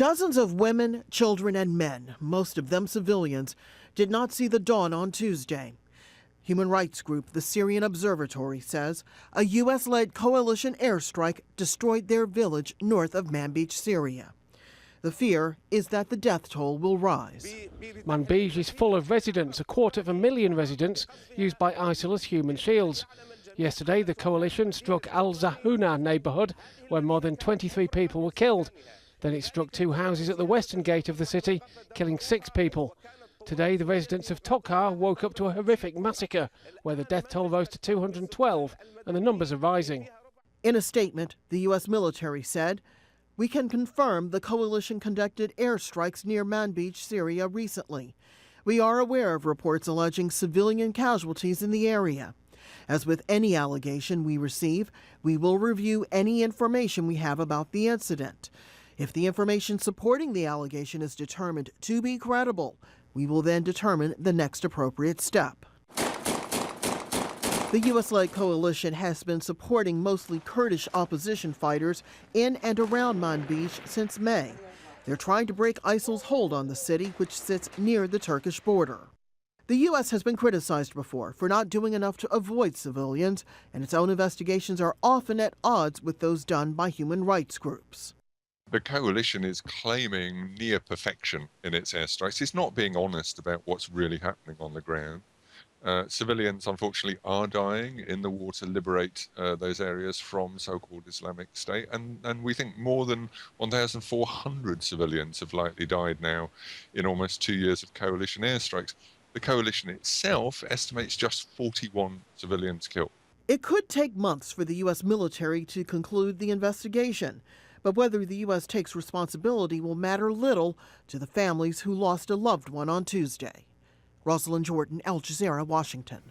Dozens of women, children, and men, most of them civilians, did not see the dawn on Tuesday. Human rights group the Syrian Observatory says a U.S.-led coalition airstrike destroyed their village north of Manbij, Syria. The fear is that the death toll will rise. Manbij is full of residents, 250,000 residents used by ISIL as human shields. Yesterday, the coalition struck Al-Zahuna neighbourhood, where more than 23 people were killed. Then it struck 2 houses at the western gate of the city, killing 6 people. Today, the residents of Tokhar woke up to a horrific massacre, where the death toll rose to 212, and the numbers are rising. In a statement, the U.S. military said, "We can confirm the coalition conducted airstrikes near Manbij, Syria recently. We are aware of reports alleging civilian casualties in the area. As with any allegation we receive, we will review any information we have about the incident. If the information supporting the allegation is determined to be credible, we will then determine the next appropriate step." The U.S.-led coalition has been supporting mostly Kurdish opposition fighters in and around Manbij since May. They're trying to break ISIL's hold on the city, which sits near the Turkish border. The U.S. has been criticized before for not doing enough to avoid civilians, and its own investigations are often at odds with those done by human rights groups. The coalition is claiming near perfection in its airstrikes. It's not being honest about what's really happening on the ground. Civilians, unfortunately, are dying in the war to liberate those areas from so-called Islamic State. And we think more than 1,400 civilians have likely died now in almost 2 years of coalition airstrikes. The coalition itself estimates just 41 civilians killed. It could take months for the U.S. military to conclude the investigation. But whether the U.S. takes responsibility will matter little to the families who lost a loved one on Tuesday. Rosiland, Al Jazeera, Washington.